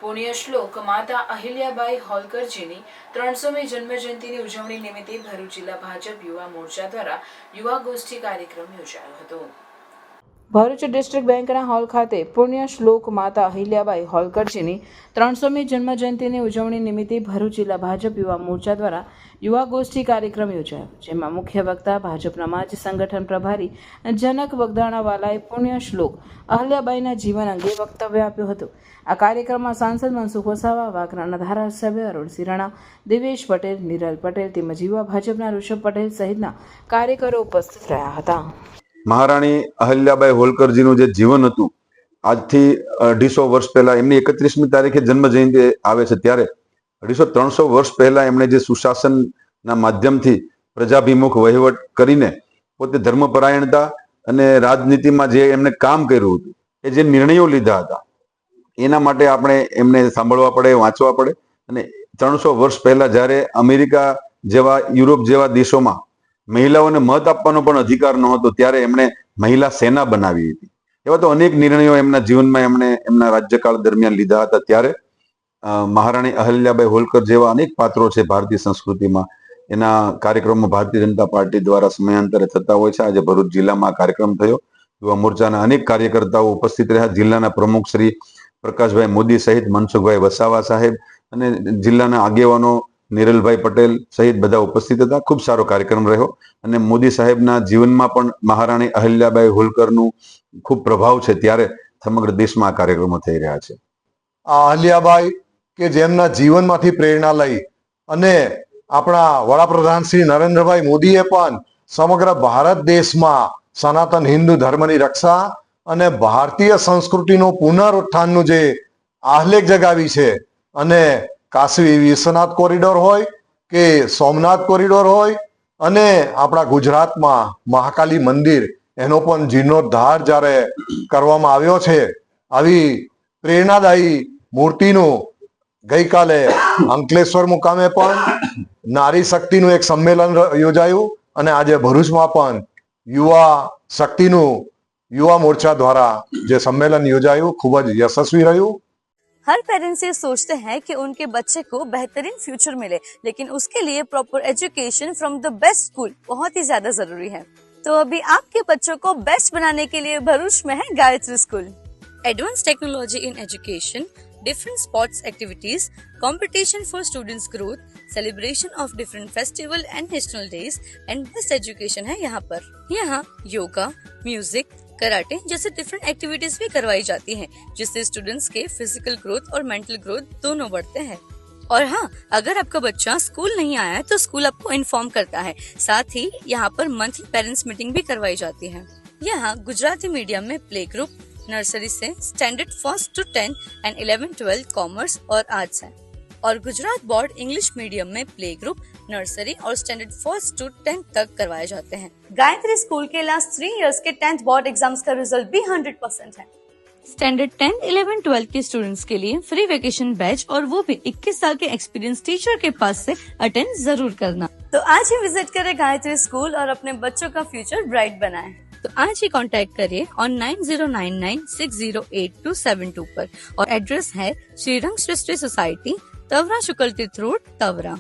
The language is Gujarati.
પુણ્યશ્લોક માતા અહિલ્યાબાઈ હોલકરજીની 300મી જન્મજયંતિની ઉજવણી નિમિત્તે ભરૂચ જિલ્લા ભાજપ યુવા મોરચા દ્વારા યુવા ગોષ્ઠી કાર્યક્રમ યોજાયો હતો। ભરૂચ ડિસ્ટ્રિક્ટ બેંકના હોલ ખાતે પુણ્યશ્લોક માતા અહિલ્યાબાઈ હોલકરજીની 300મી જન્મજયંતિની ઉજવણી નિમિત્તે ભરૂચ જિલ્લા ભાજપ યુવા મોરચા દ્વારા યુવા ગોષ્ઠી કાર્યક્રમ યોજાયો, જેમાં મુખ્ય વક્તા ભાજપના માજી સંગઠન પ્રભારી જનક વગદાણાવાલાએ પુણ્યશ્લોક અહિલ્યાબાઈના જીવન અંગે વક્તવ્ય આપ્યું હતું। આ કાર્યક્રમમાં સાંસદ મનસુખ વસાવા, વાગરાના ધારાસભ્ય અરુણસિંહ રાણા, દેવેશ પટેલ, નિરલ પટેલ તેમજ યુવા ભાજપના ઋષભ પટેલ સહિતના કાર્યકરો ઉપસ્થિત રહ્યા હતા। મહારાણી અહિલ્યાબાઈ હોલકરજીનું જે જીવન હતું, આજથી 250 વર્ષ પહેલા એમની 31મી તારીખે જન્મ જયંતિ આવે છે, ત્યારે 250-300 વર્ષ પહેલા એમણે જે સુશાસનના માધ્યમથી પ્રજાભિમુખ વહીવટ કરીને પોતે ધર્મપરાયણતા અને રાજનીતિમાં જે એમણે કામ કર્યું હતું, એ જે નિર્ણયો લીધા હતા, એના માટે આપણે એમને સાંભળવા પડે, વાંચવા પડે। અને 300 વર્ષ પહેલા જ્યારે અમેરિકા જેવા, યુરોપ જેવા દેશોમાં મહિલાઓને મત આપવાનો પણ અધિકાર નહોતો, ત્યારે એમણે મહિલા સેના બનાવી હતી। એવા તો અનેક નિર્ણયો એમના જીવનમાં એમણે એમના રાજ્યકાળ દરમિયાન લીધા હતા। ત્યારે મહારાણી અહિલ્યાબાઈ હોલકર જેવા અનેક પાત્રો છે ભારતીય સંસ્કૃતિમાં, એના કાર્યક્રમો ભારતીય જનતા પાર્ટી દ્વારા સમયાંતરે થતા હોય છે। આજે ભરૂચ જિલ્લામાં આ કાર્યક્રમ થયો, યુવા મોરચાના અનેક કાર્યકર્તાઓ ઉપસ્થિત રહ્યા। જિલ્લાના પ્રમુખ શ્રી પ્રકાશભાઈ મોદી સહિત મનસુખભાઈ વસાવા સાહેબ અને જિલ્લાના આગેવાનો નિરલભાઈ પટેલ સહિત બધા ઉપસ્થિત હતા। ખૂબ સારો કાર્યક્રમ રહ્યો અને મોદી સાહેબના જીવનમાં પણ મહારાણી અહિલ્યાબાઈ હોલકરનું ખૂબ પ્રભાવ છે, ત્યારે સમગ્ર દેશમાં આ કાર્યક્રમો થઈ રહ્યા છે। આ અહિલ્યાબાઈ કે જેમના જીવનમાંથી પ્રેરણા લઈ અને આપણા વડાપ્રધાન શ્રી નરેન્દ્રભાઈ મોદીએ પણ સમગ્ર ભારત દેશમાં સનાતન હિન્દુ ધર્મની રક્ષા અને ભારતીય સંસ્કૃતિનો પુનરુત્થાનનું જે આહલેખ જગાવી છે, અને કાશી વિશ્વનાથ કોરિડોર હોય કે સોમનાથ કોરિડોર હોય અને આપણા ગુજરાતમાં મહાકાલી મંદિર, એનો પણ જીર્ણોદ્ધાર જ્યારે કરવામાં આવ્યો છે, આવી પ્રેરણાદાયી મૂર્તિનું ગઈકાલે અંકલેશ્વર મુકામે પણ નારી શક્તિનું એક સંમેલન યોજાયું અને આજે ભરૂચમાં પણ યુવા શક્તિનું युवा मोर्चा द्वारा जो सम्मेलन योजायु खूब ज यशस्वी रह्यु। हर पेरेंट्स ये सोचते हैं कि उनके बच्चे को बेहतरीन फ्यूचर मिले, लेकिन उसके लिए proper education from the best school बहुत ही ज्यादा जरूरी है। तो अभी आपके बच्चों को बेस्ट बनाने के लिए भरूच में है Gayatri school. Advance technology in education, different sports activities, competition for students growth, celebration of different festival and national days and best education है यहाँ पर। यहाँ योगा, म्यूजिक, कराटे जैसे डिफरेंट एक्टिविटीज भी करवाई जाती हैं, जिससे स्टूडेंट्स के फिजिकल ग्रोथ और मेंटल ग्रोथ दोनों बढ़ते हैं। और हाँ, अगर आपका बच्चा स्कूल नहीं आया है तो स्कूल आपको इन्फॉर्म करता है। साथ ही यहाँ पर मंथली पेरेंट्स मीटिंग भी करवाई जाती है। यहाँ गुजराती मीडियम में प्ले ग्रुप, नर्सरी से standard 1st to 10 and 11-12 commerce और आर्ट्स है, और गुजरात बोर्ड इंग्लिश मीडियम में प्ले ग्रुप, नर्सरी और स्टैंडर्ड 1st to 10 तक करवाए जाते हैं। गायत्री स्कूल के लास्ट 3 इयर्स के 10th बोर्ड एग्जाम्स का रिजल्ट भी 100% है। स्टैंडर्ड 10, 11, 12 के स्टूडेंट्स के लिए फ्री वेकेशन बैच, और वो भी 21 साल के एक्सपीरियंस टीचर के पास से अटेंड जरूर करना। तो आज ही विजिट करें गायत्री स्कूल और अपने बच्चों का फ्यूचर ब्राइट बनाएं। तो आज ही कांटेक्ट करिए ऑन 9099608272 पर, और एड्रेस है श्रीरंग सृष्टि सोसाइटी, तवरा शुक्ल तीर्थ रोड, तवरा।